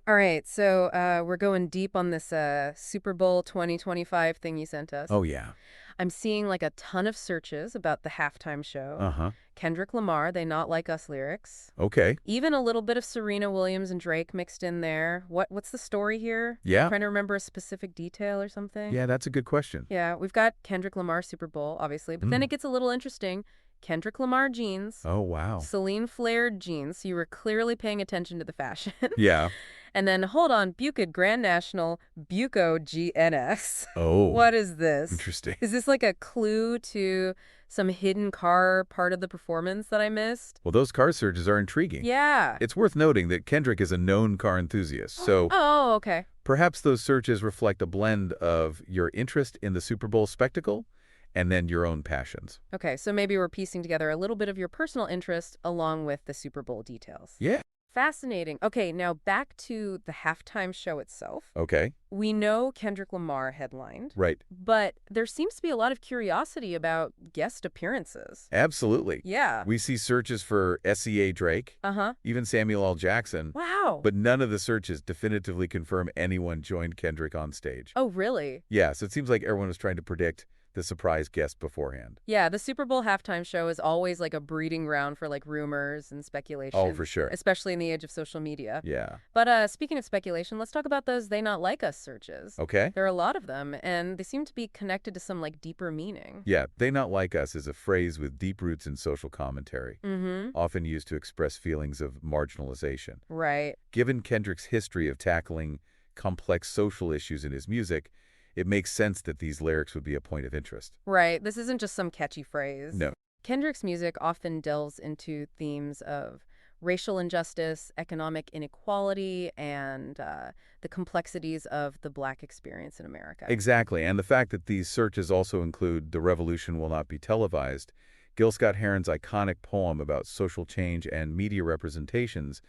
All right, so we're going deep on this Super Bowl 2025 thing you sent us. Oh, yeah. I'm seeing like a ton of searches about the halftime show. Uh-huh. Kendrick Lamar, They Not Like Us lyrics. Okay. Even a little bit of Serena Williams and Drake mixed in there. What's the story here? Yeah. Trying to remember a specific detail or something? Yeah, that's a good question. Yeah, we've got Kendrick Lamar Super Bowl, obviously, but then Mm. it gets a little interesting. Kendrick Lamar jeans, Oh, wow. Celine flared jeans, so you were clearly paying attention to the fashion. Yeah. And then, hold on, Bukid Grand National Buco GNS. Oh, What is this? interesting. Is this like a clue to some hidden car part of the performance that I missed? Well, those car searches are intriguing. Yeah. It's worth noting that Kendrick is a known car enthusiast, so Oh, okay. perhaps those searches reflect a blend of your interest in the Super Bowl spectacle and then your own passions. Okay, so maybe we're piecing together a little bit of your personal interest along with the Super Bowl details. Yeah. Fascinating. Okay, now back to the halftime show itself. Okay. We know Kendrick Lamar headlined, Right. but there seems to be a lot of curiosity about guest appearances. Absolutely. Yeah. We see searches for SCA Drake, Uh-huh. even Samuel L. Jackson, Wow. but none of the searches definitively confirm anyone joined Kendrick on stage. Oh, really? Yeah, so it seems like everyone was trying to predict the surprise guest beforehand. Yeah, the Super Bowl halftime show is always like a breeding ground for like rumors and speculation. Oh, for sure. Especially in the age of social media. Yeah. But speaking of speculation, let's talk about those They Not Like Us searches. Okay. There are a lot of them, and they seem to be connected to some like deeper meaning. Yeah, they not like us is a phrase with deep roots in social commentary, Mm-hmm. often used to express feelings of marginalization. Right. Given Kendrick's history of tackling complex social issues in his music, it makes sense that these lyrics would be a point of interest. Right. This isn't just some catchy phrase. No. Kendrick's music often delves into themes of racial injustice, economic inequality, and the complexities of the Black experience in America. Exactly, and the fact that these searches also include "The Revolution Will Not Be Televised," Gil Scott-Heron's iconic poem about social change and media representations,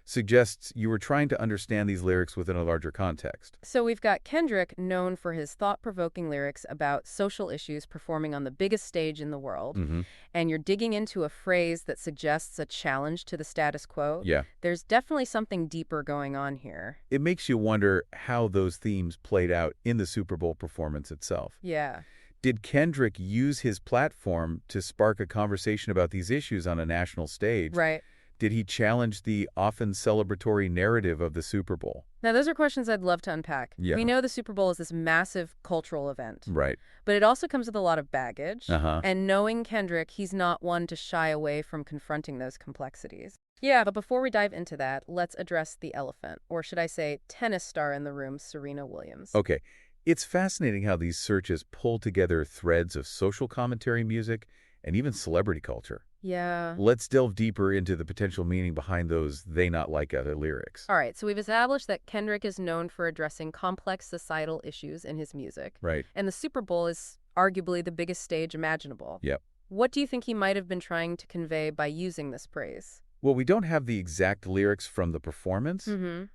suggests you were trying to understand these lyrics within a larger context. So we've got Kendrick, known for his thought-provoking lyrics about social issues performing on the biggest stage in the world, Mm-hmm. and you're digging into a phrase that suggests a challenge to the status quo. Yeah. There's definitely something deeper going on here. It makes you wonder how those themes played out in the Super Bowl performance itself. Yeah. Did Kendrick use his platform to spark a conversation about these issues on a national stage? Right. Did he challenge the often celebratory narrative of the Super Bowl? Now, those are questions I'd love to unpack. Yeah. We know the Super Bowl is this massive cultural event, Right. but it also comes with a lot of baggage. Uh-huh. And knowing Kendrick, he's not one to shy away from confronting those complexities. Yeah, but before we dive into that, let's address the elephant, or should I say tennis star in the room, Serena Williams. Okay. It's fascinating how these searches pull together threads of social commentary music and even celebrity culture. Yeah. Let's delve deeper into the potential meaning behind those "they not like other" lyrics. All right, so we've established that Kendrick is known for addressing complex societal issues in his music. Right. And the Super Bowl is arguably the biggest stage imaginable. Yep. What do you think he might have been trying to convey by using this praise? Well, we don't have the exact lyrics from the performance, Mm-hmm.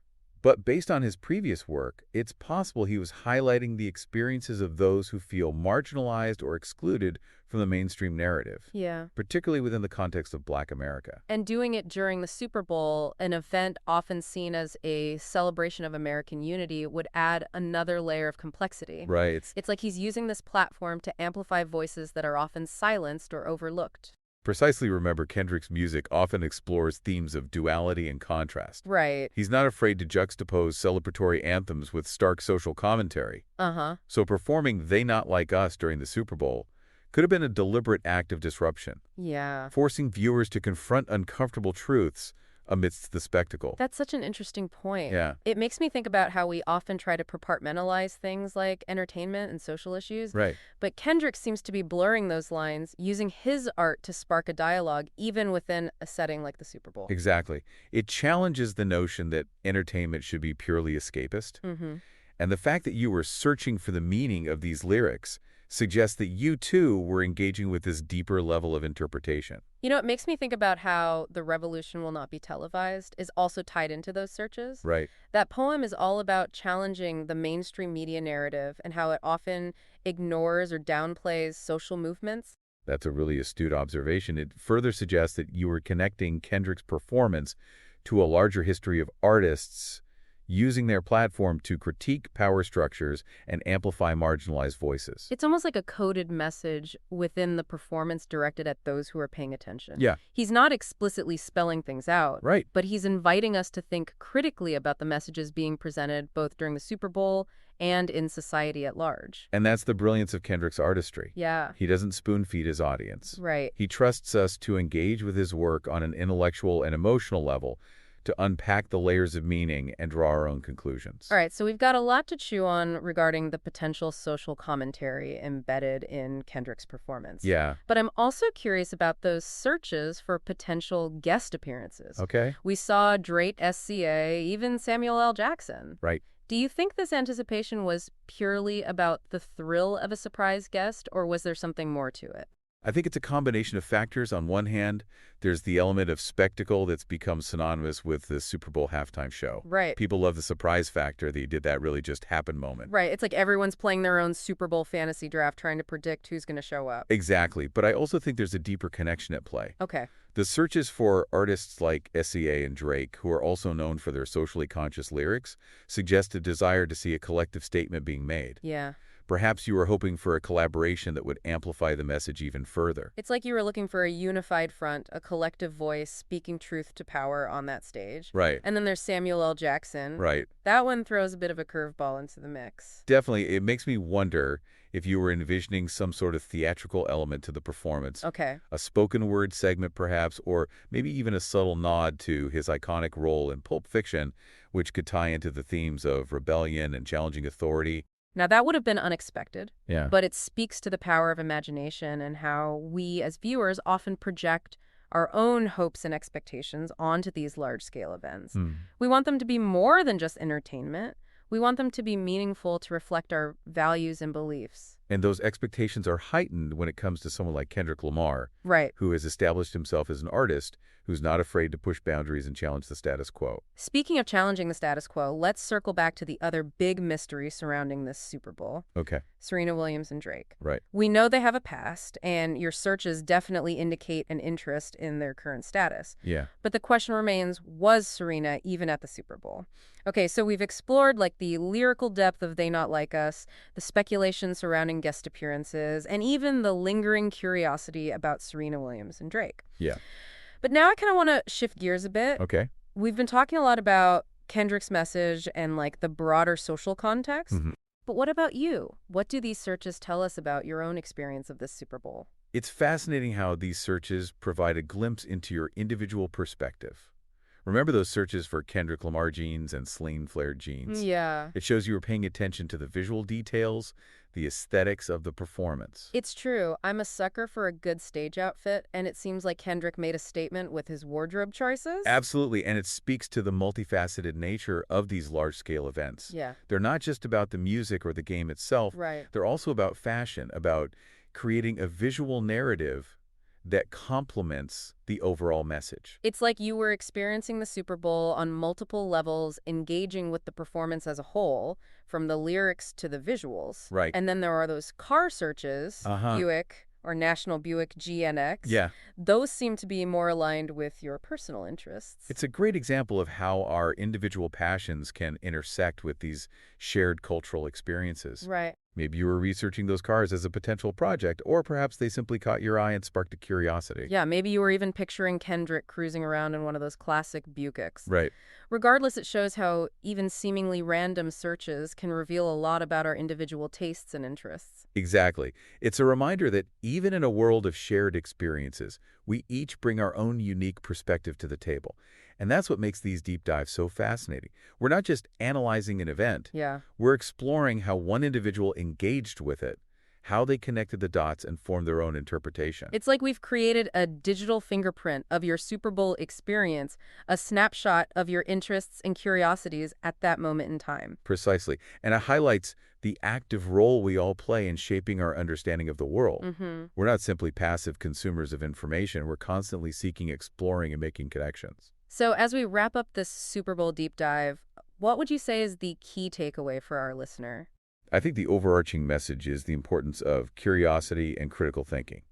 but based on his previous work, it's possible he was highlighting the experiences of those who feel marginalized or excluded from the mainstream narrative, Yeah. particularly within the context of Black America. And doing it during the Super Bowl, an event often seen as a celebration of American unity, would add another layer of complexity. Right. It's like he's using this platform to amplify voices that are often silenced or overlooked. Precisely. Remember, Kendrick's music often explores themes of duality and contrast. Right. He's not afraid to juxtapose celebratory anthems with stark social commentary. Uh-huh. So performing "They Not Like Us" during the Super Bowl could have been a deliberate act of disruption, Yeah. forcing viewers to confront uncomfortable truths amidst the spectacle. That's such an interesting point. Yeah. It makes me think about how we often try to compartmentalize things like entertainment and social issues. Right. But Kendrick seems to be blurring those lines, using his art to spark a dialogue, even within a setting like the Super Bowl. Exactly. It challenges the notion that entertainment should be purely escapist. Mm-hmm. And the fact that you were searching for the meaning of these lyrics suggests that you, too, were engaging with this deeper level of interpretation. You know, it makes me think about how "The Revolution Will Not Be Televised" is also tied into those searches. Right. That poem is all about challenging the mainstream media narrative and how it often ignores or downplays social movements. That's a really astute observation. It further suggests that you were connecting Kendrick's performance to a larger history of artists, using their platform to critique power structures and amplify marginalized voices. It's almost like a coded message within the performance directed at those who are paying attention. Yeah, He's not explicitly spelling things out, right. but he's inviting us to think critically about the messages being presented both during the Super Bowl and in society at large. And that's the brilliance of Kendrick's artistry. Yeah, He doesn't spoon-feed his audience. right. He trusts us to engage with his work on an intellectual and emotional level, to unpack the layers of meaning and draw our own conclusions. All right, so we've got a lot to chew on regarding the potential social commentary embedded in Kendrick's performance. Yeah, But I'm also curious about those searches for potential guest appearances. okay, We saw Drake, SCA, even Samuel L. Jackson. right. Do you think this anticipation was purely about the thrill of a surprise guest, or was there something more to it? I think it's a combination of factors. On one hand, there's the element of spectacle that's become synonymous with the Super Bowl halftime show. Right. People love the surprise factor, the did that really just happen moment. Right. It's like everyone's playing their own Super Bowl fantasy draft trying to predict who's going to show up. Exactly, but I also think there's a deeper connection at play. Okay. The searches for artists like SCA and Drake, who are also known for their socially conscious lyrics, suggest a desire to see a collective statement being made. Yeah. Perhaps you were hoping for a collaboration that would amplify the message even further. It's like you were looking for a unified front, a collective voice speaking truth to power on that stage. Right, And then there's Samuel L. Jackson. right. That one throws a bit of a curveball into the mix. Definitely, it makes me wonder if you were envisioning some sort of theatrical element to the performance. Okay. A spoken word segment, perhaps, or maybe even a subtle nod to his iconic role in Pulp Fiction, which could tie into the themes of rebellion and challenging authority. Now, that would have been unexpected, Yeah. but it speaks to the power of imagination and how we as viewers often project our own hopes and expectations onto these large-scale events. We want them to be more than just entertainment. We want them to be meaningful, to reflect our values and beliefs. And those expectations are heightened when it comes to someone like Kendrick Lamar, Right. who has established himself as an artist who's not afraid to push boundaries and challenge the status quo. Speaking of challenging the status quo, let's circle back to the other big mystery surrounding this Super Bowl. Okay, Serena Williams and Drake. right. We know they have a past, and your searches definitely indicate an interest in their current status. Yeah. But the question remains, was Serena even at the Super Bowl? Okay, so we've explored like the lyrical depth of They Not Like Us, the speculation surrounding guest appearances, and even the lingering curiosity about Serena Williams and Drake. Yeah. But now I kind of want to shift gears a bit. Okay. We've been talking a lot about Kendrick's message and like the broader social context. Mhm. But what about you? What do these searches tell us about your own experience of this Super Bowl? It's fascinating how these searches provide a glimpse into your individual perspective. Remember those searches for Kendrick Lamar jeans and Celine flared jeans? Yeah. It shows you were paying attention to the visual details, the aesthetics of the performance. It's true. I'm a sucker for a good stage outfit, and it seems like Kendrick made a statement with his wardrobe choices. Absolutely, and it speaks to the multifaceted nature of these large-scale events. Yeah. They're not just about the music or the game itself. Right. They're also about fashion, about creating a visual narrative that complements the overall message. It's like you were experiencing the Super Bowl on multiple levels, engaging with the performance as a whole, from the lyrics to the visuals. Right. And then there are those car searches, Buick or National Buick GNX. Yeah. Those seem to be more aligned with your personal interests. It's a great example of how our individual passions can intersect with these shared cultural experiences. Right. Maybe you were researching those cars as a potential project, or perhaps they simply caught your eye and sparked a curiosity. Yeah, maybe you were even picturing Kendrick cruising around in one of those classic Buicks. Right. Regardless, it shows how even seemingly random searches can reveal a lot about our individual tastes and interests. Exactly. It's a reminder that even in a world of shared experiences, we each bring our own unique perspective to the table. And that's what makes these deep dives so fascinating. We're not just analyzing an event. Yeah. We're exploring how one individual engaged with it, how they connected the dots and formed their own interpretation. It's like we've created a digital fingerprint of your Super Bowl experience, a snapshot of your interests and curiosities at that moment in time. Precisely. And it highlights the active role we all play in shaping our understanding of the world. We're not simply passive consumers of information. We're constantly seeking, exploring, and making connections. So as we wrap up this Super Bowl deep dive, what would you say is the key takeaway for our listener? I think the overarching message is the importance of curiosity and critical thinking.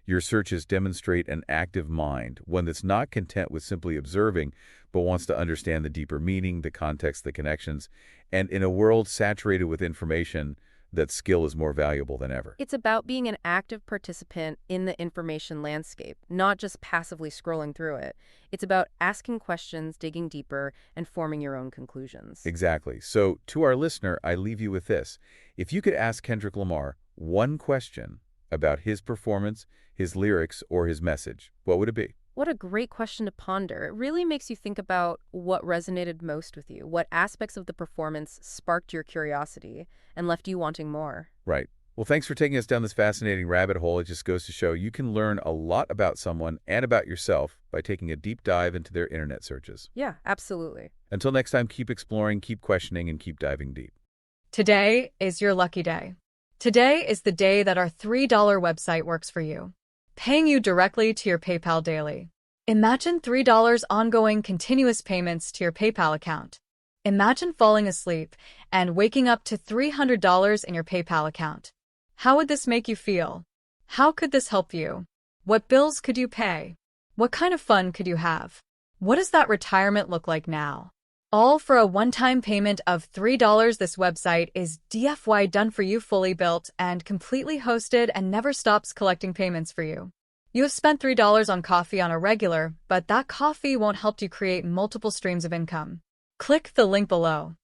Your searches demonstrate an active mind, one that's not content with simply observing, but wants to understand the deeper meaning, the context, the connections. And in a world saturated with information, that skill is more valuable than ever. It's about being an active participant in the information landscape, not just passively scrolling through it. It's about asking questions, digging deeper, and forming your own conclusions. Exactly. So to our listener, I leave you with this. If you could ask Kendrick Lamar one question about his performance, his lyrics, or his message, what would it be? What a great question to ponder. It really makes you think about what resonated most with you, what aspects of the performance sparked your curiosity and left you wanting more. Right. Well, thanks for taking us down this fascinating rabbit hole. It just goes to show you can learn a lot about someone and about yourself by taking a deep dive into their internet searches. Yeah, absolutely. Until next time, keep exploring, keep questioning, and keep diving deep. Today is your lucky day. Today is the day that our $3 website works for you, paying you directly to your PayPal daily. Imagine $3 ongoing continuous payments to your PayPal account. Imagine falling asleep and waking up to $300 in your PayPal account. How would this make you feel? How could this help you? What bills could you pay? What kind of fun could you have? What does that retirement look like now? All for a one-time payment of $3. This website is DFY done for you, fully built and completely hosted, and never stops collecting payments for you. You have spent $3 on coffee on a regular, but that coffee won't help you create multiple streams of income. Click the link below.